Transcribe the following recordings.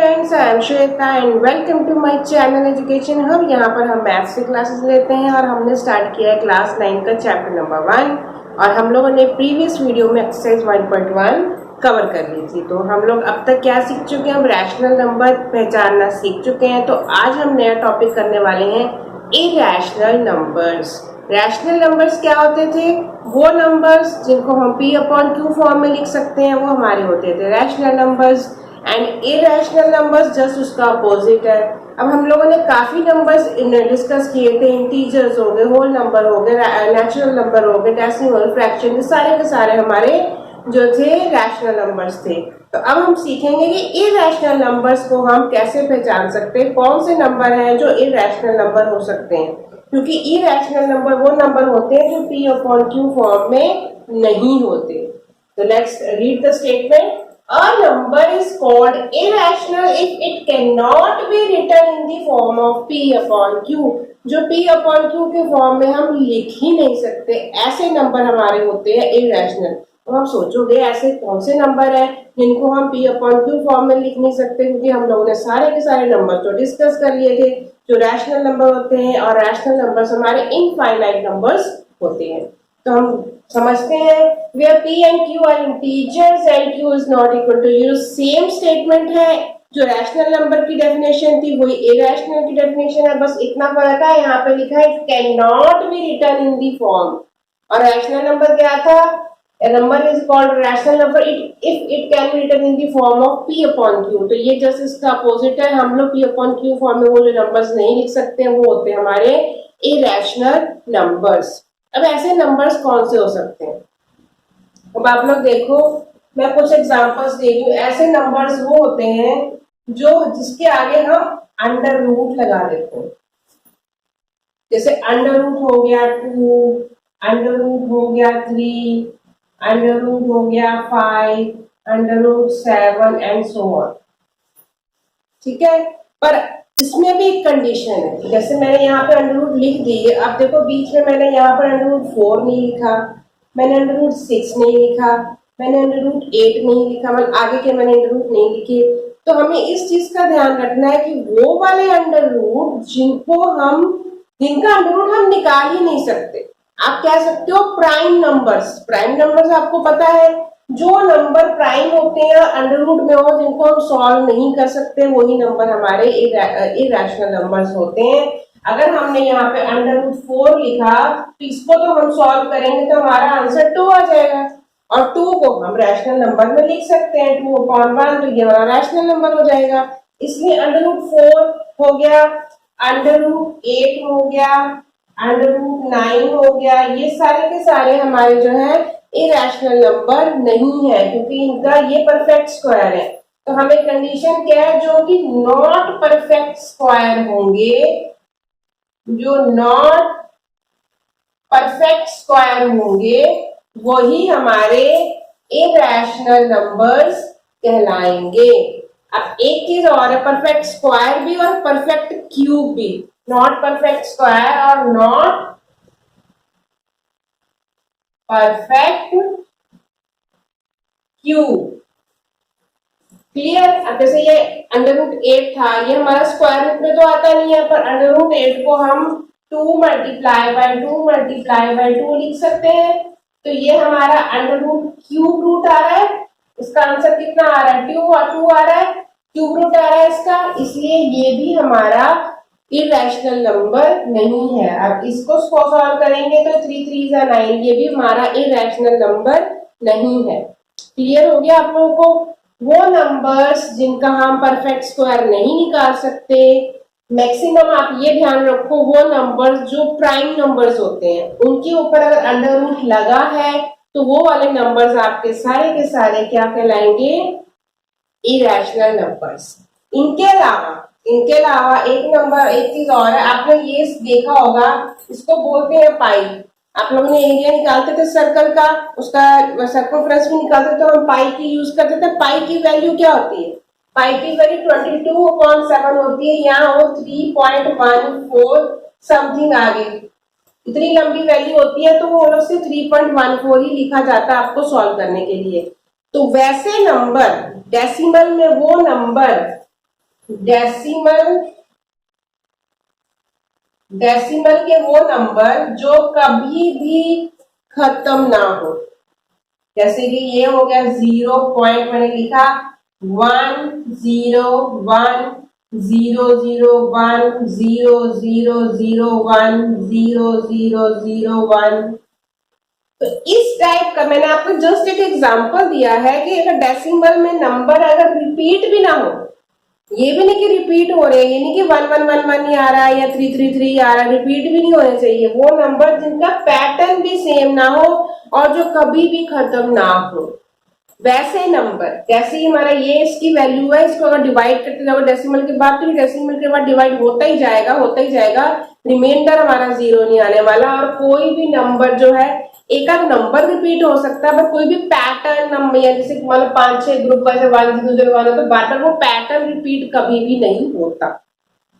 Friends, I am Shweta and welcome to my channel education hub. यहाँ पर हम maths की क्लासेस लेते हैं और हमने स्टार्ट किया है क्लास 9 का चैप्टर नंबर 1 और हम लोगों ने प्रीवियस वीडियो में एक्सरसाइज 1.1 कवर कर ली थी। तो हम लोग अब तक क्या सीख चुके हैं? हम रैशनल नंबर पहचानना सीख चुके हैं। तो आज हम नया टॉपिक करने वाले हैं इरैशनल नंबर्स। रैशनल नंबर्स क्या होते थे? वो नंबर्स जिनको हम P/Q फॉर्म में लिख सकते हैं वो हमारे होते थे rational numbers, and irrational numbers just उसका अपोजिट है। अब हम लोगों ने काफी नंबर्स डिस्कस किए थे। इंटीजर्स हो गए, होल नंबर हो गए, नेचुरल नंबर हो गए, डेसिमल, फ्रैक्शन, सारे के सारे हमारे जो थे रैशनल नंबर्स थे। तो अब हम सीखेंगे कि इरैशनल नंबर्स को हम कैसे पहचान सकते हैं, कौन से नंबर हैं जो इरैशनल नंबर हो सकते हैं। क्योंकि इरैशनल नंबर वो नंबर होते हैं जो P/Q फॉर्म में नहीं होते। तो let's read the statement. A number is called irrational if it cannot be written in the form of P/Q। जो P/Q के फॉर्म में हम लिख ही नहीं सकते, ऐसे नंबर हमारे होते हैं इरैशनल। तो हम सोचोगे ऐसे कौन से नंबर है जिनको हम P/Q फॉर्म में लिख नहीं सकते, क्योंकि हम लोगों ने सारे के सारे नंबर तो डिस्कस कर लिए थे जो रैशनल नंबर होते हैं, और रैशनल नंबर्स हमारे इनफाइनाइट नंबर्स होते हैं। तो हम समझते हैं where P and Q are integers and Q is not equal to 0। Same statement है, जो रैशनल नंबर की डेफिनेशन थी वही इरैशनल की डेफिनेशन है, बस इतना फर्क है यहाँ पे लिखा है can not be written in the form. और रैशनल नंबर क्या था? A number is called rational number if it can be written in the form of P/Q। तो ये जस्ट इसका अपोजिट है। हम लोग P/Q फॉर्म में वो जो नंबर्स नहीं लिख सकते वो होते हैं हमारे इरैशनल नंबर्स। अब ऐसे नंबर्स कौन से हो सकते हैं? अब आप लोग देखो, मैं कुछ एग्जांपल्स दे रही हूँ। ऐसे नंबर्स वो होते हैं जो जिसके आगे हम अंडर रूट लगा देते हैं। जैसे अंडर रूट हो गया 2, अंडर रूट हो गया 3, अंडर रूट हो गया 5, under root 7 and so on. ठीक है, पर इसमें भी एक कंडीशन है। जैसे मैंने यहाँ पे अंडर रूट लिख दी है, अब देखो बीच में मैंने यहाँ पर अंडर रूट 4 नहीं लिखा, मैंने अंडर रूट 6 नहीं लिखा, मैंने अंडर रूट 8 नहीं लिखा, मतलब आगे के मैंने अंडर रूट नहीं लिखे। तो हमें इस चीज का ध्यान रखना है कि वो वाले अंडर रूट जिनका अंडर रूट हम निकाल ही नहीं सकते, आप कह सकते हो प्राइम नंबर्स। प्राइम नंबर्स आपको पता है, जो नंबर प्राइम होते हैं अंडर रूट में हो, जिनको हम सॉल्व नहीं कर सकते, वही नंबर हमारे इरैशनल नंबर्स होते हैं। अगर हमने यहाँ पे अंडर रूट 4 लिखा तो इसको तो हम सॉल्व करेंगे तो हमारा आंसर 2 आ जाएगा, और 2 को हम रैशनल नंबर में लिख सकते हैं 2/1, तो ये हमारा रैशनल नंबर हो जाएगा। इसलिए अंडर रूट 4 हो गया, अंडर रूट 8 हो गया, अंडर रूट 9 हो गया, ये सारे के सारे हमारे जो है इरैशनल नंबर नहीं है, क्योंकि इनका ये परफेक्ट स्क्वायर है। तो हमें कंडीशन क्या है? जो कि नॉट परफेक्ट स्क्वायर होंगे, जो नॉट परफेक्ट स्क्वायर होंगे वही हमारे इरैशनल नंबर्स कहलाएंगे। अब एक चीज और है, परफेक्ट स्क्वायर भी और परफेक्ट क्यूब भी। नॉट परफेक्ट स्क्वायर और नॉट परफेक्ट क्यूब। क्लियर? अब जैसे ये अंडर रूट 8 था, ये हमारा स्क्वायर रूट में तो आता नहीं है, पर अंडर रूट 8 को हम 2 मल्टीप्लाई बाय 2 लिख सकते हैं। तो ये हमारा अंडर रूट क्यूब रूट आ रहा है। इसका आंसर कितना आ रहा है? 2 और 2 आ रहा है, क्यूब रूट आ रहा है इसका, इसलिए ये भी हमारा इरैशनल नंबर नहीं है। अब इसको सॉल्व करेंगे तो 3 3 जा 9, ये भी हमारा इरैशनल नंबर नहीं है। क्लियर हो गया आप लोगों को? वो नंबर्स जिनका हम परफेक्ट स्क्वायर नहीं निकाल सकते, मैक्सिमम आप ये ध्यान रखो, वो नंबर्स जो प्राइम नंबर्स होते हैं उनके ऊपर अगर अंडर रूट लगा है तो वो वाले नंबर्स आपके सारे के सारे क्या कहलाएंगे? Irrational numbers. इनके अलावा एक नंबर, एक चीज और है, आपने ये देखा होगा, इसको बोलते हैं पाई। आप लोगों ने एरिया निकालते थे सर्कल का, उसका सर्कमफ्रेंस भी निकालते थे, तो हम पाई की यूज करते थे। पाई की वैल्यू क्या होती है? पाई की वैल्यू 22/7 होती है। यहाँ वो 3.14 समथिंग आ गई, इतनी लंबी वैल्यू होती है, तो वो अलग से 3.14 ही लिखा जाता है आपको सॉल्व करने के लिए। तो वैसे नंबर डेसिमल में वो नंबर डेसिमल डेसिमल के वो नंबर जो कभी भी खत्म ना हो। जैसे कि ये हो गया 0 मैंने लिखा 1 0 1 0 0 0 0 1 0 0 0 1। तो इस टाइप का मैंने आपको जस्ट एक एग्जांपल दिया है कि अगर डेसिमल में नंबर अगर रिपीट भी ना हो, ये भी नहीं कि रिपीट हो रहे हैं, ये नहीं कि 1 1 1 1 ही आ रहा है या 3 3 3 आ रहा है, रिपीट भी नहीं होने चाहिए। वो नंबर जिनका पैटर्न भी सेम ना हो और जो कभी भी खत्म ना हो, वैसे नंबर। जैसे ही हमारा ये इसकी वैल्यू है, इसको अगर डिवाइड करते जाओ डेसिमल के बाद, तो डेसिमल के बाद डिवाइड होता ही जाएगा, होता ही जाएगा, रिमाइंडर हमारा 0 नहीं आने वाला। और कोई भी नंबर जो है, एक आध नंबर रिपीट हो सकता है, बट कोई भी पैटर्न नंबर, या जैसे मतलब 5 6 ग्रुप वैसे 1 0 0 1 तो बार बार वो पैटर्न रिपीट कभी भी नहीं होता।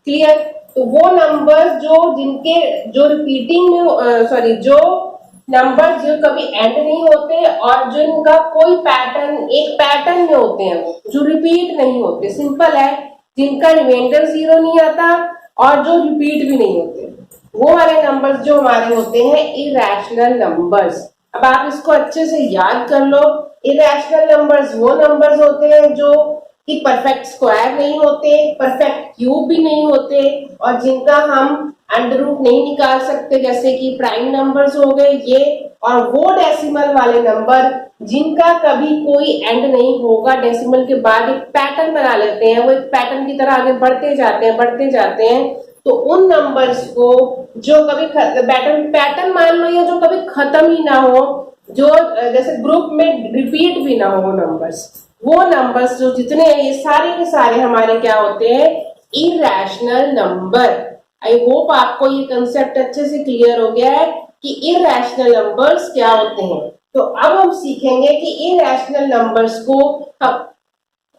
क्लियर? तो वो नंबर जो जिनके जो रिपीटिंग में सॉरी जो नंबर जो कभी एंड नहीं होते और जिनका कोई पैटर्न, एक पैटर्न में होते हैं, जो रिपीट नहीं होते, सिंपल है, जिनका रिमाइंडर 0 नहीं आता और जो रिपीट भी नहीं होते, वो वाले नंबर्स जो हमारे होते हैं इरैशनल नंबर्स। अब आप इसको अच्छे से याद कर लो। इरैशनल नंबर्स वो नंबर्स होते हैं जो कि परफेक्ट स्क्वायर नहीं होते, परफेक्ट क्यूब भी नहीं होते, और जिनका हम अंडर रूट नहीं निकाल सकते, जैसे कि प्राइम नंबर्स हो गए ये। और वो डेसिमल वाले नंबर जिनका कभी कोई एंड नहीं होगा, डेसिमल के बाद एक पैटर्न बना लेते हैं, वो एक पैटर्न की तरह आगे बढ़ते जाते हैं, बढ़ते जाते हैं। तो उन नंबर्स को जो कभी पैटर्न मान लो, या जो कभी खत्म ही ना हो, जो जैसे ग्रुप में रिपीट भी ना हो, वो नंबर्स जो जितने हैं, ये सारे के सारे हमारे क्या होते हैं, इरैशनल नंबर। आई होप आपको ये कंसेप्ट अच्छे से क्लियर हो गया है कि इरैशनल नंबर्स क्या होते हैं। तो अब हम सीखेंगे कि इरैशनल नंबर्स को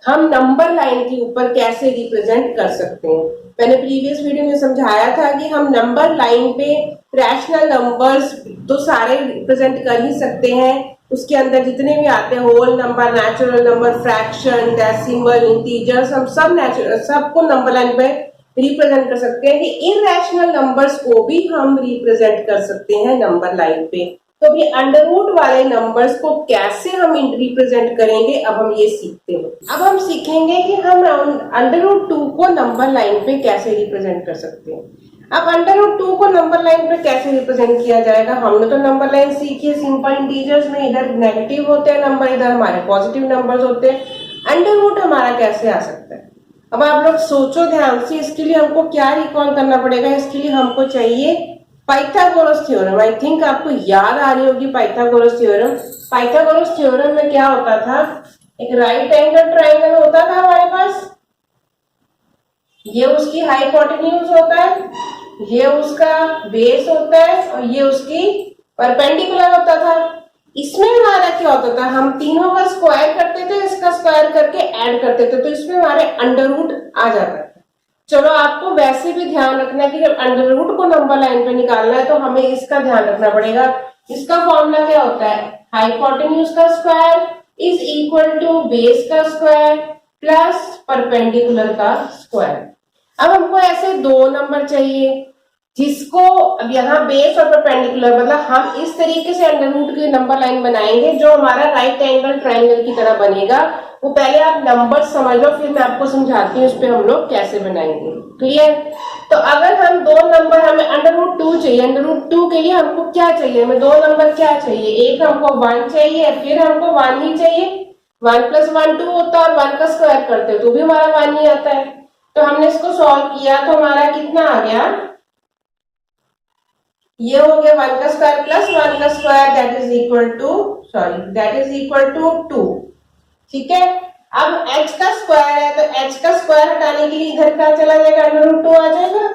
हम नंबर लाइन के ऊपर कैसे रिप्रेजेंट कर सकते हैं। मैंने प्रीवियस वीडियो में समझाया था कि हम नंबर लाइन पे रैशनल नंबर्स तो सारे रिप्रेजेंट कर ही सकते हैं, उसके अंदर जितने भी आते हैं, whole number, natural number, fraction, decimal, integers, हम सब नेचुरल सबको नंबर लाइन पे रिप्रेजेंट कर सकते हैं। कि इरैशनल नंबर्स को भी हम रिप्रेजेंट कर सकते हैं नंबर लाइन पे। तो ये अंडर रूट वाले नंबर्स को कैसे हम रिप्रेजेंट करेंगे, अब हम ये सीखते हैं। अब हम सीखेंगे कि हम अंडर रूट 2 को नंबर लाइन पे कैसे रिप्रेजेंट कर सकते हैं। अब अंडर रूट 2 को नंबर लाइन पे कैसे रिप्रेजेंट किया जाएगा, हमने तो नंबर लाइन सीखी है सिंपल इंटीजर्स में, इधर नेगेटिव होते हैं नंबर, इधर हमारे पॉजिटिव नंबर्स होते हैं। अंडर रूट हमारा कैसे आ सकता है? अब आप लोग सोचो ध्यान से, इसके लिए हमको क्या रिकॉल करना पड़ेगा? इसके लिए हमको चाहिए पाइथागोरस थ्योरम। आई थिंक आपको याद आ रही होगी पाइथागोरस थ्योरम। पाइथागोरस थ्योरम में क्या होता था, एक राइट एंगल ट्राइंगल होता था हमारे पास, ये उसकी हाइपोटेन्यूज होता है, ये उसका बेस होता है, और ये उसकी परपेंडिकुलर होता था। इसमें हमारा क्या होता था, हम तीनों का स्क्वायर करते थे, इसका स्क्वायर करके ऐड करते थे, तो इसमें हमारे अंडर रूट आ जाता था। चलो आपको वैसे भी ध्यान रखना है कि जब अंडर रूट को नंबर लाइन पे निकालना है तो हमें इसका ध्यान रखना पड़ेगा। इसका फॉर्मूला क्या होता है, हाइपोटेन्यूज का square is equal to base का स्क्वायर प्लस परपेंडिकुलर का स्क्वायर। अब हमको ऐसे दो नंबर चाहिए जिसको, अब यहाँ बेस और परपेंडिकुलर, मतलब हम इस तरीके से अंडर रूट की नंबर लाइन बनाएंगे जो हमारा राइट एंगल ट्रायंगल की तरह बनेगा। वो पहले आप नंबर समझ लो, फिर मैं आपको समझाती हूँ इस पे हम लोग कैसे बनाएंगे। क्लियर? तो अगर हम दो नंबर, हमें अंडर रूट 2 चाहिए, अंडर रूट 2 के लिए हमको क्या चाहिए, हमें दो नंबर क्या चाहिए, एक हमको 1 चाहिए, फिर हमको 1 ही चाहिए। 1 + 1 2 होता है, और 1 का स्क्वायर करते तो भी हमारा 1 ही आता है। तो हमने इसको सॉल्व किया तो हमारा कितना आ गया, ये हो गया 1 का स्क्वायर प्लस 1 का square, that is equal to 2। ठीक है? अब h का स्क्वायर है, तो h का स्क्वायर हटाने के लिए इधर क्या चला जाएगा, अंडर रूट 2 आ जाएगा।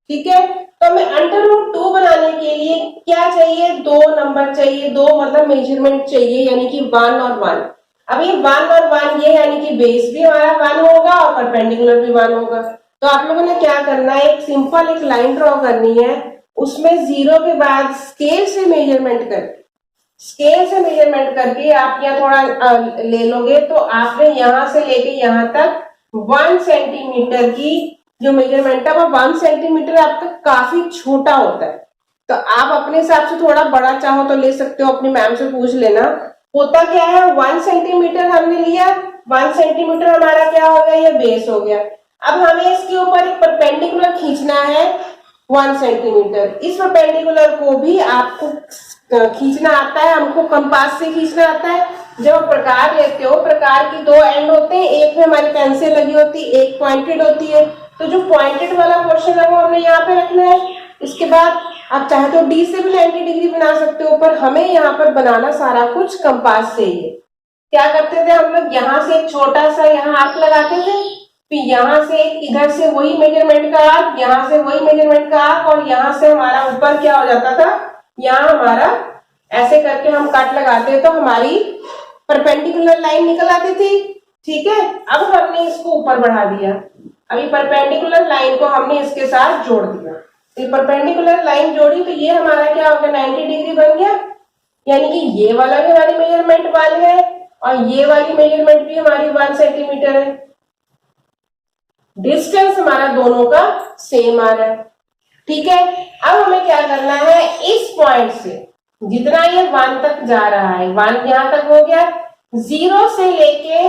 ठीक है? तो हमें अंडर रूट 2 बनाने के लिए क्या चाहिए, दो नंबर चाहिए, दो मतलब मेजरमेंट चाहिए, यानी कि 1 और 1। अब ये 1 और 1 ये यानी कि बेस भी हमारा 1 होगा और परपेंडिकुलर भी 1 होगा। तो आप लोगों ने क्या करना है, एक सिंपल एक लाइन ड्रॉ करनी है, उसमें 0 के बाद स्केल से मेजरमेंट करके आप यहाँ थोड़ा ले लोगे, तो आपने यहां से लेके यहां तक 1 सेंटीमीटर की जो मेजरमेंट है वो 1 सेंटीमीटर आपका काफी छोटा होता है। तो आप अपने हिसाब से थोड़ा बड़ा चाहो तो ले सकते हो, अपनी मैम से पूछ लेना। होता क्या है, 1 सेंटीमीटर हमने लिया, 1 सेंटीमीटर हमारा क्या हो गया, ये बेस हो गया। अब हमें इसके ऊपर एक परपेंडिकुलर खींचना है 1 सेंटीमीटर। इस परपेंडिकुलर को भी आपको खींचना आता है, हमको कंपास से खींचना आता है। जब आप प्रकार लेते हो, प्रकार की 2 एंड होते हैं, एक में हमारी पेंसिल लगी होती है, एक पॉइंटेड होती है। तो जो पॉइंटेड वाला पोर्शन है वो हमने यहाँ पे रखना है। इसके बाद आप चाहे तो डी से भी 90 डिग्री बना सकते हो, पर हमें यहाँ पर बनाना सारा कुछ कंपास से ही है। क्या करते थे हम लोग, यहाँ से एक छोटा सा यहाँ आर्क लगाते थे, फिर यहाँ से इधर से वही मेजरमेंट का आर्क, यहाँ से वही मेजरमेंट का आर्क, और यहाँ से हमारा ऊपर क्या हो जाता था, यहाँ हमारा ऐसे करके हम कट लगाते तो हमारी परपेंडिकुलर लाइन निकल आती थी। ठीक है, अब हमने इसको ऊपर बढ़ा दिया, अभी परपेंडिकुलर लाइन को हमने इसके साथ जोड़ दिया। तो परपेंडिकुलर लाइन जोड़ी तो ये हमारा क्या हो गया, 90 डिग्री बन गया। यानी कि ये वाला भी हमारी मेजरमेंट 1 है और ये वाली मेजरमेंट भी हमारी 1 सेंटीमीटर है। डिस्टेंस हमारा दोनों का सेम आ रहा है। ठीक है, अब हमें क्या करना है, इस पॉइंट से जितना ये 1 तक जा रहा है, 1 यहां तक हो गया, 0 से लेके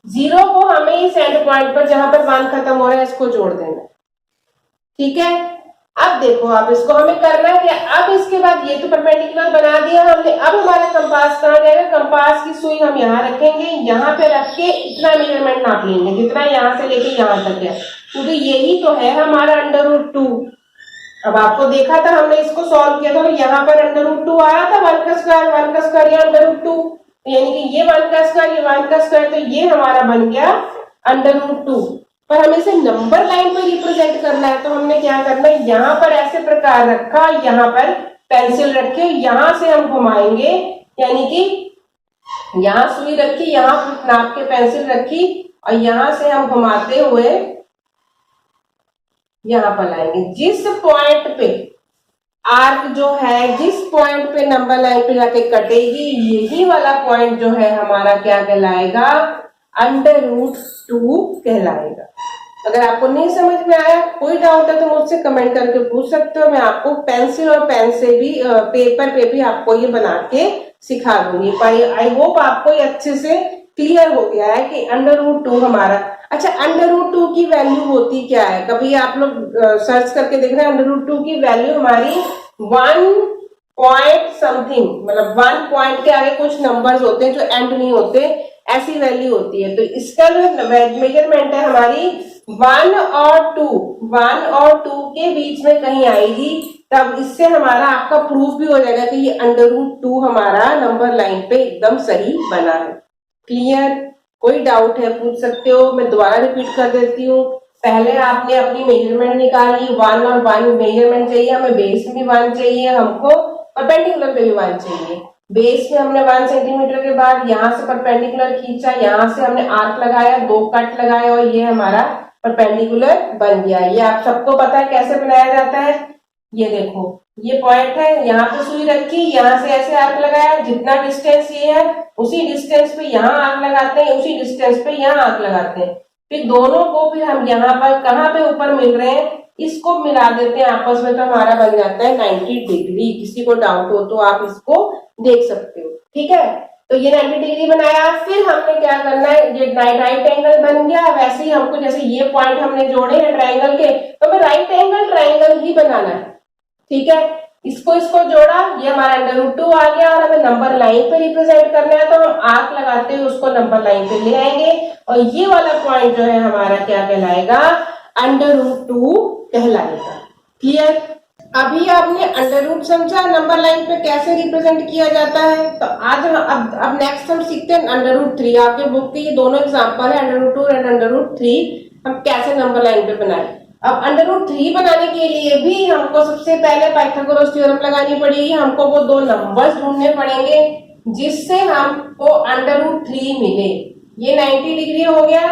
0 को हमें इस एंड पॉइंट पर जहां पर 1 खत्म हो रहा है इसको जोड़ देना। ठीक है, अब देखो आप इसको हमें करना है क्या, अब इसके बाद ये तो परपेंडिकुलर बना दिया हमने। अब हमारा कंपास कहाँ जाएगा, कंपास की सुई हम यहाँ रखेंगे, यहाँ पे रख के इतना मेजरमेंट नाप लेंगे जितना यहाँ से लेके यहाँ तक है, क्योंकि यही तो है हमारा √2। अब आपको देखा था हमने इसको सॉल्व किया था, तो यहाँ पर √2 आया था, 1 का स्क्वायर या √2, यानी कि ये 1 का स्क्वायर, ये 1 का स्क्वायर, तो ये हमारा बन गया √2। पर हमें इसे नंबर लाइन पर रिप्रेजेंट करना है, तो हमने क्या करना है, यहाँ पर ऐसे प्रकार रखा, यहाँ पर पेंसिल रखे, यहाँ से हम घुमाएंगे, यानी कि यहाँ सुई रखी, यहाँ नाप के पेंसिल रखी, और यहाँ से हम घुमाते हुए यहाँ पर लाएंगे। जिस पॉइंट पे आर्क जो है, जिस पॉइंट पे नंबर लाइन पे जाके कटेगी, यही वाला पॉइंट जो है हमारा क्या कहलाएगा, √2 कहलाएगा। अगर आपको नहीं समझ में आया, कोई डाउट है तो मुझसे कमेंट करके पूछ सकते हो। मैं आपको पेंसिल और पेन से भी, पेपर पे भी आपको ये बना के सिखा दूंगी। आई होप आपको ये अच्छे से क्लियर हो गया है कि √2 हमारा। अच्छा, √2 की वैल्यू होती क्या है, कभी आप लोग सर्च करके देख रहे हैं, √2 की वैल्यू हमारी 1 पॉइंट समथिंग, मतलब 1 पॉइंट के आगे कुछ नंबर्स होते हैं जो एंड नहीं होते, ऐसी वैल्यू होती है। तो इसका जो मेजरमेंट है हमारी 1 और 2 के बीच में कहीं आएगी, तब इससे हमारा आपका प्रूफ भी हो जाएगा कि ये √2 हमारा नंबर लाइन पे एकदम सही बना है। क्लियर, कोई डाउट है पूछ सकते हो। मैं दोबारा रिपीट कर देती हूँ, पहले आपने अपनी मेजरमेंट निकाली, 1 और 1 मेजरमेंट चाहिए हमें, बेस में भी 1 चाहिए हमको, परपेंडिकुलर पे भी 1 चाहिए। बेस में हमने 1 सेंटीमीटर के बाद यहाँ से परपेंडिकुलर खींचा, यहाँ से हमने आर्क लगाया, 2 कट लगाए, और ये हमारा परपेंडिकुलर बन गया। ये आप सबको पता है कैसे बनाया जाता है। ये देखो, ये पॉइंट है, यहाँ पे सुई रखी, यहाँ से ऐसे आर्क लगाया, जितना डिस्टेंस ये है उसी डिस्टेंस पे यहाँ आर्क लगाते हैं, उसी डिस्टेंस पे यहाँ आर्क लगाते हैं। फिर दोनों को फिर हम यहाँ पर कहाँ पे ऊपर मिल रहे हैं, इसको मिला देते हैं आपस में, तो हमारा बन जाता है 90 डिग्री। किसी को डाउट हो तो आप इसको देख सकते हो। ठीक है, तो ये 90 डिग्री बनाया। फिर हमने क्या करना है, ये राइट एंगल बन गया। वैसे ही हमको, जैसे ये पॉइंट हमने जोड़े हैं ट्राइंगल के, तो हमें राइट एंगल ट्राइंगल ही बनाना है। ठीक है, इसको जोड़ा, ये हमारा √2 आ गया, और हमें नंबर लाइन पे रिप्रेजेंट करना है, तो हम आर्क लगाते हुए उसको नंबर लाइन पे ले आएंगे, और ये वाला पॉइंट जो है हमारा क्या कहलाएगा, √2 कहलाएगा। क्लियर, अभी आपने √ समझा, नंबर लाइन पे कैसे रिप्रेजेंट किया जाता है। तो आज अब नेक्स्ट हम सीखते हैं √3। आपके बुक के ये दोनों एग्जांपल है, √2 और √3, हम कैसे नंबर लाइन पे बनाए। अब √3 बनाने के लिए भी हमको सबसे पहले पाइथागोरस थ्योरम लगानी पड़ेगी। हमको वो 2 नंबर्स ढूंढने पड़ेंगे जिससे हमको √3 मिले। ये 90 डिग्री हो गया।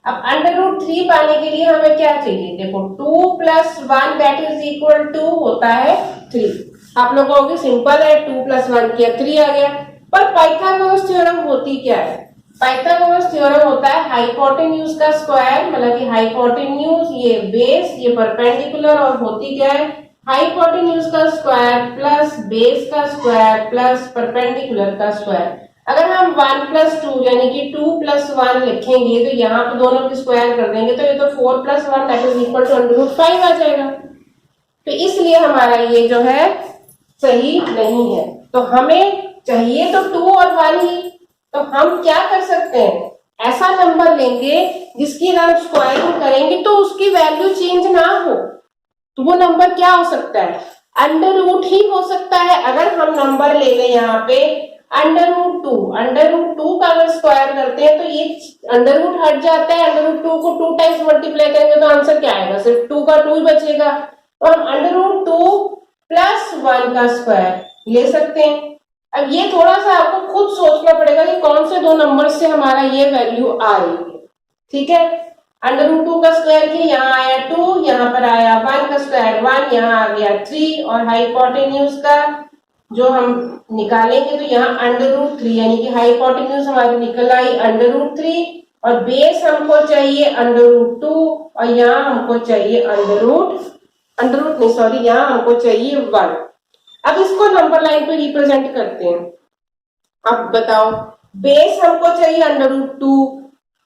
अब √3 पाने के लिए हमें क्या चाहिए, देखो 2 + 1 दैट इज इक्वल टू होता है 3। आप लोग कहोगे सिंपल है, 2 + 1 किया 3 आ गया, पर पाइथागोरस थ्योरम होती क्या है, पाइथागोरस थ्योरम होता है हाइपोटेन्यूज का स्क्वायर, मतलब कि हाइपोटेन्यूज ये बेस ये परपेंडिकुलर, और होती क्या है हाइपोटेन्यूज का स्क्वायर प्लस बेस का स्क्वायर प्लस परपेंडिकुलर का स्क्वायर। अगर हम 1 + 2 यानी कि 2 + 1 लिखेंगे तो यहाँ पे दोनों के स्क्वायर कर देंगे तो ये तो 4 + 1 दैट इज इक्वल टू √5 आ जाएगा। तो इसलिए हमारा ये जो है सही नहीं है। तो हमें चाहिए तो 2 और 1 ही। तो हम क्या कर सकते हैं, ऐसा नंबर लेंगे जिसकी हम स्क्वायरिंग करेंगे तो उसकी वैल्यू चेंज ना हो। तो वो नंबर क्या हो सकता है, √ ही हो सकता है। अगर हम नंबर ले लें यहाँ पे √2 का अगर स्क्वायर करते हैं तो ये √ हट जाता है, √2 को 2 टाइम्स मल्टीप्लाई करेंगे तो आंसर क्या आएगा, सिर्फ 2 का 2 ही बचेगा। तो हम √2 + 1 का स्क्वायर ले सकते हैं। अब ये थोड़ा सा आपको खुद सोचना पड़ेगा कि कौन से दो नंबर से हमारा ये वैल्यू आ रही है। ठीक है, √2 का स्क्वायर किया, यहाँ आया 2, यहाँ पर आया 1 का स्क्वायर 1, यहाँ आ गया 3, और हाइपोटेन्यूज का जो हम निकालेंगे तो यहाँ √3 यानी कि हाइपोटेन्यूज हमारी निकल आई √3, और बेस हमको चाहिए √2, और यहाँ हमको चाहिए यहाँ हमको चाहिए 1। अब इसको नंबर लाइन पे रिप्रेजेंट करते हैं। अब बताओ, बेस हमको चाहिए √2,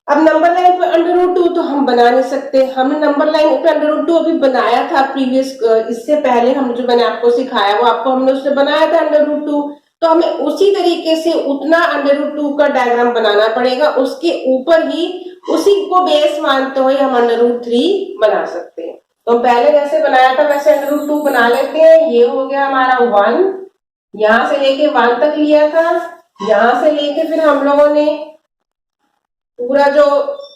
अब नंबर लाइन पे √2 तो हम बना नहीं सकते। हमने नंबर लाइन पे √2 अभी बनाया था प्रीवियस, इससे पहले हम जो मैंने आपको सिखाया वो आपको हमने उससे बनाया था √2। तो हमें उसी तरीके से उतना √2 का डायग्राम बनाना पड़ेगा, उसके ऊपर ही उसी को बेस मानते हुए हम √3 बना सकते हैं। तो पहले जैसे बनाया था वैसे √2 बना लेते हैं। ये हो गया हमारा 1, यहां से लेके 1 तक लिया था, यहां से लेके फिर हम लोगों ने पूरा जो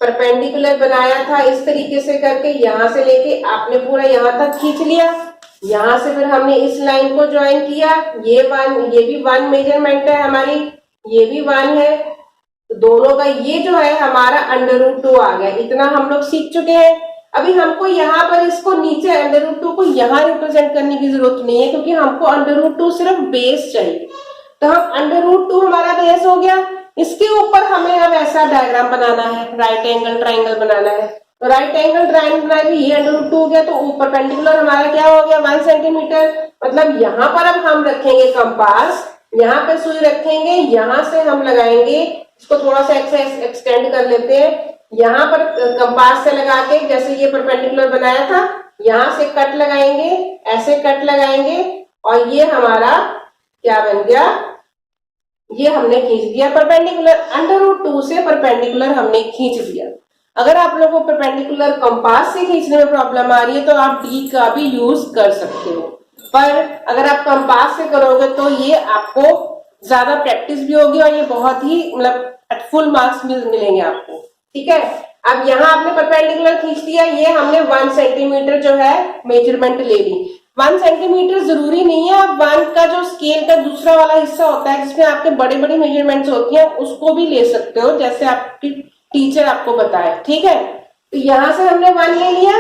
परपेंडिकुलर बनाया था इस तरीके से करके यहां से लेके आपने पूरा यहां तक खींच लिया। यहां से फिर हमने इस लाइन को ज्वाइन किया, ये भी 1 मेजरमेंट है हमारी, ये भी 1 है। तो दोनों का ये जो है हमारा √2 आ गया। इतना हम लोग सीख चुके हैं। अभी हमको यहाँ पर इसको नीचे √2 को यहाँ रिप्रेजेंट करने की जरूरत नहीं है, क्योंकि हमको √2 सिर्फ बेस चाहिए। तो हम √2 हमारा बेस हो गया, इसके ऊपर हमें अब ऐसा डायग्राम बनाना है, राइट एंगल ट्राइंगल बनाना है। तो राइट एंगल ट्राइंगल बनाए, ये √2 हो गया, तो ऊपर परपेंडिकुलर हमारा क्या हो गया 1 सेंटीमीटर। मतलब यहाँ पर अब हम रखेंगे कंपास, यहाँ पे सुई रखेंगे, यहाँ से हम लगाएंगे, इसको थोड़ा सा एक्सटेंड कर लेते हैं। यहाँ पर कंपास से लगा के जैसे ये परपेंडिकुलर बनाया था, यहाँ से कट लगाएंगे, ऐसे कट लगाएंगे, और ये हमारा क्या बन गया, ये हमने खींच दिया परपेंडिकुलर। √2 से परपेंडिकुलर हमने खींच दिया। अगर आप लोगों को परपेंडिकुलर कंपास से खींचने में प्रॉब्लम आ रही है तो आप डी का भी यूज कर सकते हो, पर अगर आप कंपास से करोगे तो ये आपको ज्यादा प्रैक्टिस भी होगी और ये बहुत ही मतलब फुल मार्क्स मिलेंगे आपको। ठीक है, अब यहाँ आपने परपेंडिकुलर खींच दिया, ये हमने 1 सेंटीमीटर जो है मेजरमेंट ले ली। 1 सेंटीमीटर जरूरी नहीं है, आप 1 का जो स्केल का दूसरा वाला हिस्सा होता है जिसमें आपके बड़े बड़ी मेजरमेंट्स होती हैं उसको भी ले सकते हो, जैसे आपकी टीचर आपको बताए। ठीक है, तो यहां से हमने 1 ले लिया,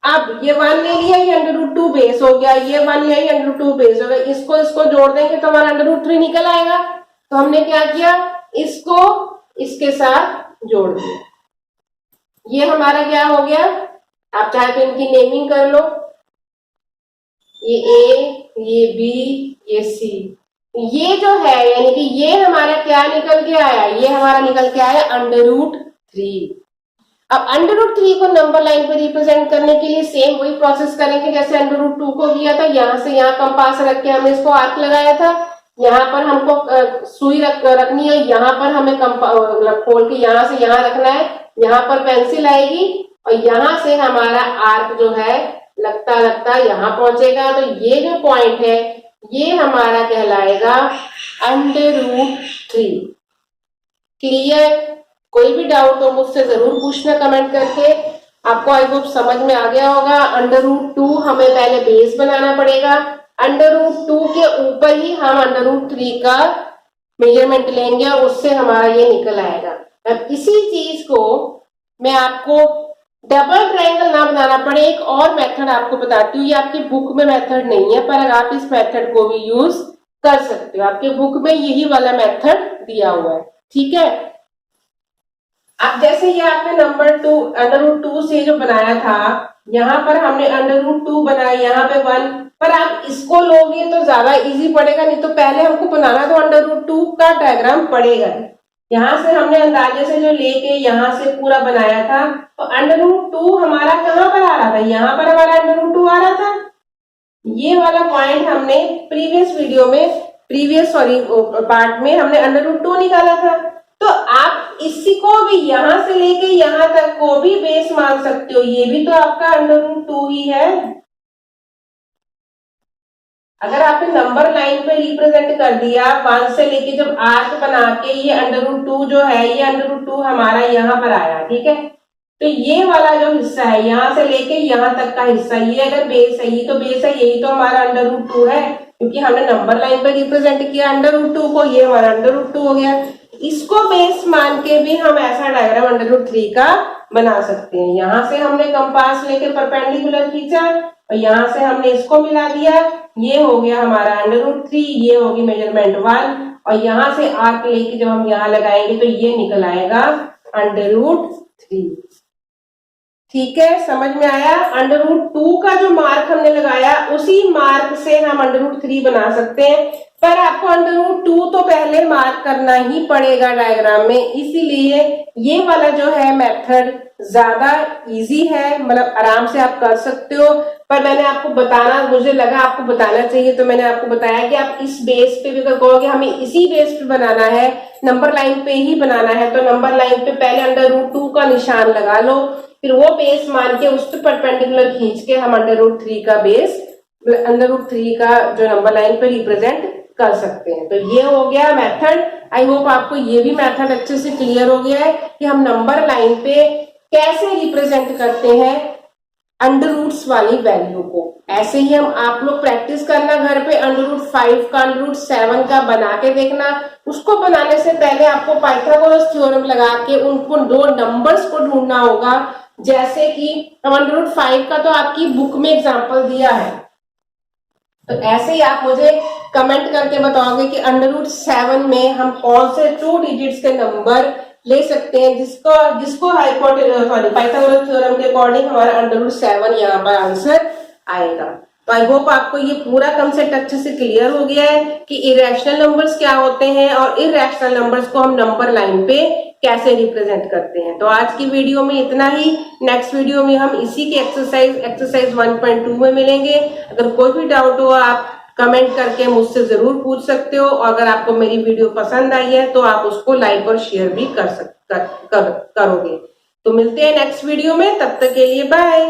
अब ये 1 ले लिया, ये √2 बेस हो गया, ये 1 लिया, ये √2 बेस हो गया, इसको जोड़ देंगे तो हमारा √3 निकल आएगा। तो हमने क्या किया, इसको इसके साथ जोड़ दिया, ये हमारा क्या हो गया। आप चाहे तो इनकी नेमिंग कर लो, ये A, ये B, ये C, ये जो है यानी कि ये हमारा क्या निकल के आया, ये हमारा निकल के आया √3। अब √3 को नंबर लाइन पे रिप्रेजेंट करने के लिए सेम वही प्रोसेस करेंगे जैसे √2 को किया था। यहाँ से यहाँ कंपास रख के हमने इसको आर्क लगाया था, यहाँ पर हमको सुई रखनी है, यहाँ पर हमें खोल के यहाँ से यहाँ रखना है, यहाँ पर पेंसिल आएगी और यहाँ से हमारा आर्क जो है लगता लगता यहाँ पहुंचेगा। तो ये जो पॉइंट है ये हमारा कहलाएगा √3। क्लियर? कोई भी डाउट हो मुझसे जरूर पूछना कमेंट करके। आपको आई होप समझ में आ गया होगा। √2 हमें पहले बेस बनाना पड़ेगा, √2 के ऊपर ही हम √3 का मेजरमेंट लेंगे और उससे हमारा ये निकल आएगा। अब इसी चीज को मैं आपको डबल ट्रायंगल ना बनाना पड़े एक और मेथड आपको बताती हूँ। ये आपकी बुक में मेथड नहीं है, पर आप इस मेथड को भी यूज कर सकते हो। आपके बुक में यही वाला मेथड दिया हुआ है। ठीक है, अब जैसे ये आपने नंबर 2 √2 से जो बनाया था, यहाँ पर हमने √2 बनाया, यहाँ पे 1, पर आप इसको लोगे तो ज्यादा इजी पड़ेगा, नहीं तो पहले हमको बनाना तो √2 का डायग्राम पड़ेगा। यहाँ से हमने अंदाजे से जो लेके यहाँ से पूरा बनाया था, तो √2 हमारा कहाँ पर आ रहा था, यहाँ पर हमारा √2 आ रहा था। ये वाला पॉइंट हमने प्रीवियस पार्ट में हमने √2 निकाला था। तो आप इसी को भी यहाँ से लेके यहाँ तक को भी बेस मान सकते हो, ये भी तो आपका √2 ही है। अगर आपने नंबर लाइन पे रिप्रेजेंट कर दिया 1 से लेके, जब आर्क बना के ये √2 जो है, ये √2 हमारा यहाँ पर आया, ठीक है। तो ये वाला जो हिस्सा है यहाँ से लेके यहाँ तक का हिस्सा, ये अगर बेस है, ये तो बेस है, यही तो हमारा √2 है, क्योंकि हमने नंबर लाइन पे रिप्रेजेंट किया √2 को, ये हमारा √2 हो गया। इसको बेस मान के भी हम ऐसा डायग्राम √3 का बना सकते हैं। यहाँ से हमने कंपास लेके परपेंडिकुलर खींचा और यहाँ से हमने इसको मिला दिया, ये हो गया हमारा √3, ये होगी मेजरमेंट 1, और यहाँ से आर्क लेके जब हम यहाँ लगाएंगे तो ये निकल आएगा √3। ठीक है, समझ में आया। √2 का जो मार्क हमने लगाया उसी मार्क से हम √3 बना सकते हैं, पर आपको √2 तो पहले मार्क करना ही पड़ेगा डायग्राम में, इसीलिए ये वाला जो है मेथड ज्यादा इजी है, मतलब आराम से आप कर सकते हो। पर मैंने आपको मुझे लगा आपको बताना चाहिए, तो मैंने आपको बताया कि आप इस बेस पे भी अगर कहोगे हमें इसी बेस पे बनाना है, नंबर लाइन पे ही बनाना है, तो नंबर लाइन पे पहले √2 का निशान लगा लो, फिर वो बेस मान के उस पर परपेंडिकुलर खींच के हम √3 का बेस, √3 का जो नंबर लाइन पे रिप्रेजेंट कर सकते हैं। तो ये हो गया मेथड। आई होप आपको ये भी मेथड अच्छे से क्लियर हो गया है कि हम नंबर लाइन पे कैसे रिप्रेजेंट करते हैं अंडर रूट्स वाली वैल्यू को। ऐसे ही हम आप लोग प्रैक्टिस करना घर पे, √5 का √7 का बना के देखना। उसको बनाने से पहले आपको पाइथागोरस थ्योरम लगा के उनको दो नंबर्स को ढूंढना होगा। जैसे कि √5 का तो आपकी बुक में एग्जांपल दिया है, तो ऐसे ही आप मुझे कमेंट करके बताओगे कि √7 में हम कौन से 2 डिजिट्स के नंबर ले सकते हैं जिसको पाइथागोरस थ्योरम के अकॉर्डिंग हमारा √7 यहाँ पर आंसर आएगा। तो आई होप आपको ये पूरा कंसेप्ट अच्छे से क्लियर हो गया है कि इरेशनल नंबर्स क्या होते हैं और इरेशनल नंबर्स को हम नंबर लाइन पे कैसे रिप्रेजेंट करते हैं। तो आज की वीडियो में इतना ही। नेक्स्ट वीडियो में हम इसी के एक्सरसाइज 1.2 में मिलेंगे। अगर कोई भी डाउट हो आप कमेंट करके मुझसे जरूर पूछ सकते हो, और अगर आपको मेरी वीडियो पसंद आई है तो आप उसको लाइक और शेयर भी करोगे। तो मिलते हैं नेक्स्ट वीडियो में, तब तक के लिए बाय।